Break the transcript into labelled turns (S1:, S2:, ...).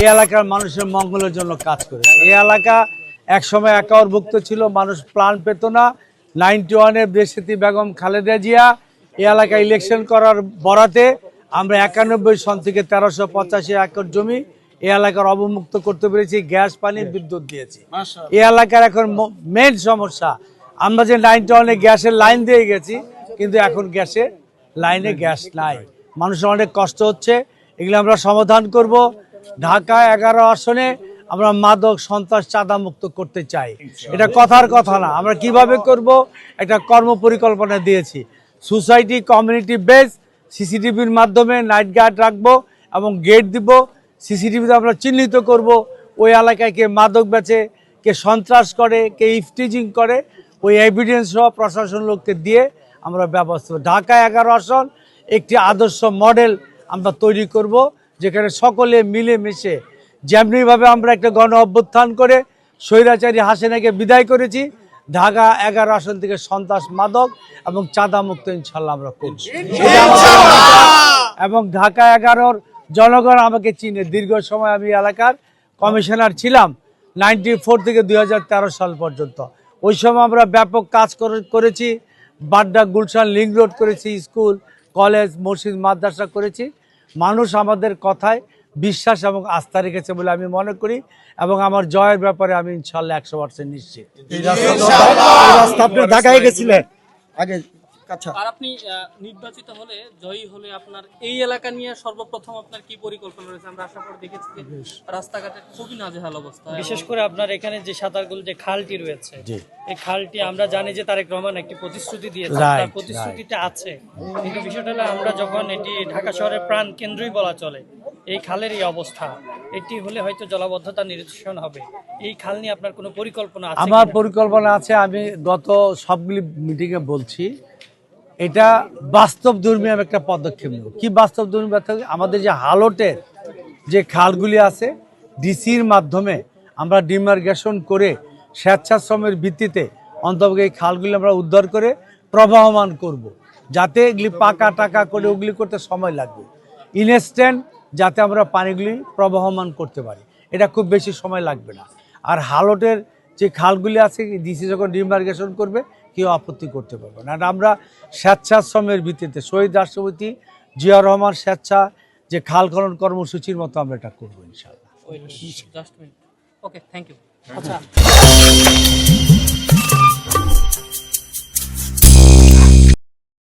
S1: এই এলাকার মানুষের মঙ্গলের জন্য কাজ করেছে। এই এলাকা একসময় একারভুক্ত ছিল, মানুষ প্ল্যান পেত না। 91-এ দেশনেত্রী বেগম খালেদা জিয়া এই এলাকায় ইলেকশন করার বরাতে আমরা 91 সন থেকে 1385 একর জমি এই এলাকার অবমুক্ত করতে পেরেছি, গ্যাস পানি বিদ্যুৎ দিয়েছি। এই এলাকার এখন মেন সমস্যা, আমরা যে 91-এ গ্যাসের লাইন দিয়ে গেছি, কিন্তু এখন গ্যাসের লাইনে গ্যাস নাই, মানুষের অনেক কষ্ট হচ্ছে। এগুলো আমরা সমাধান করব। ঢাকা 11 আসনে আমরা মাদক সন্ত্রাস চাঁদা মুক্ত করতে চাই। এটা কথার কথা না, আমরা কিভাবে করব একটা কর্ম পরিকল্পনা দিয়েছি। সোসাইটি কমিউনিটি বেস সিসিটিভির মাধ্যমে নাইট গার্ড রাখবো এবং গেট দিব। সিসিটিভিতে আমরা চিহ্নিত করব ওই এলাকায় কে মাদক বেচে, কে সন্ত্রাস করে, কে ইফটিজিং করে, ওই এভিডেন্স সহ প্রশাসন লোককে দিয়ে আমরা ব্যবস্থা। ঢাকা 11 আসন একটি আদর্শ মডেল আমরা তৈরি করব, যেখানে সকলে মিলে মিশে, যেমনিভাবে আমরা একটা গণ অভ্যুত্থান করে স্বৈরাচারী হাসিনাকে বিদায় করেছি, ঢাকা 11 আসন থেকে সন্ত্রাস মাদক এবং চাঁদা মুক্ত ইনশাল্লাহ আমরা করব। এবং ঢাকা 11-র জনগণ আমাকে চিনে, দীর্ঘ সময় আমি এলাকার কমিশনার ছিলাম 94 থেকে 2013 সাল পর্যন্ত। ওই সময় আমরা ব্যাপক কাজ করেছি। বাড্ডা গুলশান লিংক রোড করেছি, স্কুল কলেজ মসজিদ মাদ্রাসা করেছি। মানুষ আমাদের কথায় বিশ্বাস এবং আস্থা রেখেছে বলে আমি মনে করি, এবং আমার জয়ের ব্যাপারে আমি ইনশাল্লাহ 100% নিশ্চিত।
S2: আপনি ঢাকায় গেছিলেন আগে, আচ্ছা,
S3: আর আপনি নির্বাচিত হলে, জয়ী হলে, আপনার এই এলাকা নিয়ে সর্বপ্রথম আপনার কি পরিকল্পনা রয়েছে? আমরা আসার পর দেখেছি যে রাস্তাঘাটের খুবই নাজেহাল অবস্থা, বিশেষ করে আপনার এখানে যে সাঁতারগুল যে খালটি রয়েছে, এই খালটি আমরা জানি যে তারেক রহমান একটি প্রতিশ্রুতি দিয়েছে, তার প্রতিশ্রুতিটা আছে, কিন্তু বিষয়টা হলো আমরা যখন এটি ঢাকা শহরের প্রাণ কেন্দ্রই বলা চলে, এই খালের এই অবস্থা, এটি হলে হয়তো জলাবদ্ধতা নিরসন হবে। এই খাল নিয়ে আপনার কোনো পরিকল্পনা আছে?
S1: আমার পরিকল্পনা আছে, আমি গত সবগুলি মিটিংয়ে বলছি, এটা বাস্তবধর্মী আমি একটা পদক্ষেপ নেব। কি বাস্তবধর্মী? আমাদের যে হালটের যে খালগুলি আছে, ডিসির মাধ্যমে আমরা ডিমার্গেশন করে স্বেচ্ছাশ্রমের ভিত্তিতে অন্তত এই খালগুলি আমরা উদ্ধার করে প্রবাহমান করব, যাতে এগুলি পাকা টাকা করে ওগুলি করতে সময় লাগবে, ইনস্ট্যান্ট যাতে আমরা পানিগুলি প্রবাহমান করতে পারি, এটা খুব বেশি সময় লাগবে না। আর হালটের যে খালগুলি আছে, ডিসি যখন ডিমার্গেশন করবে কেউ আপত্তি করতে পারবে না। আমরা স্বেচ্ছাশ্রমের ভিত্তিতে শহীদ রাষ্ট্রপতি জিয়া রহমান স্বেচ্ছা যে খাল খনন কর্মসূচির মতো আমরা এটা করবো ইনশাআল্লাহ।
S3: ওকে, থ্যাংক ইউ। আচ্ছা।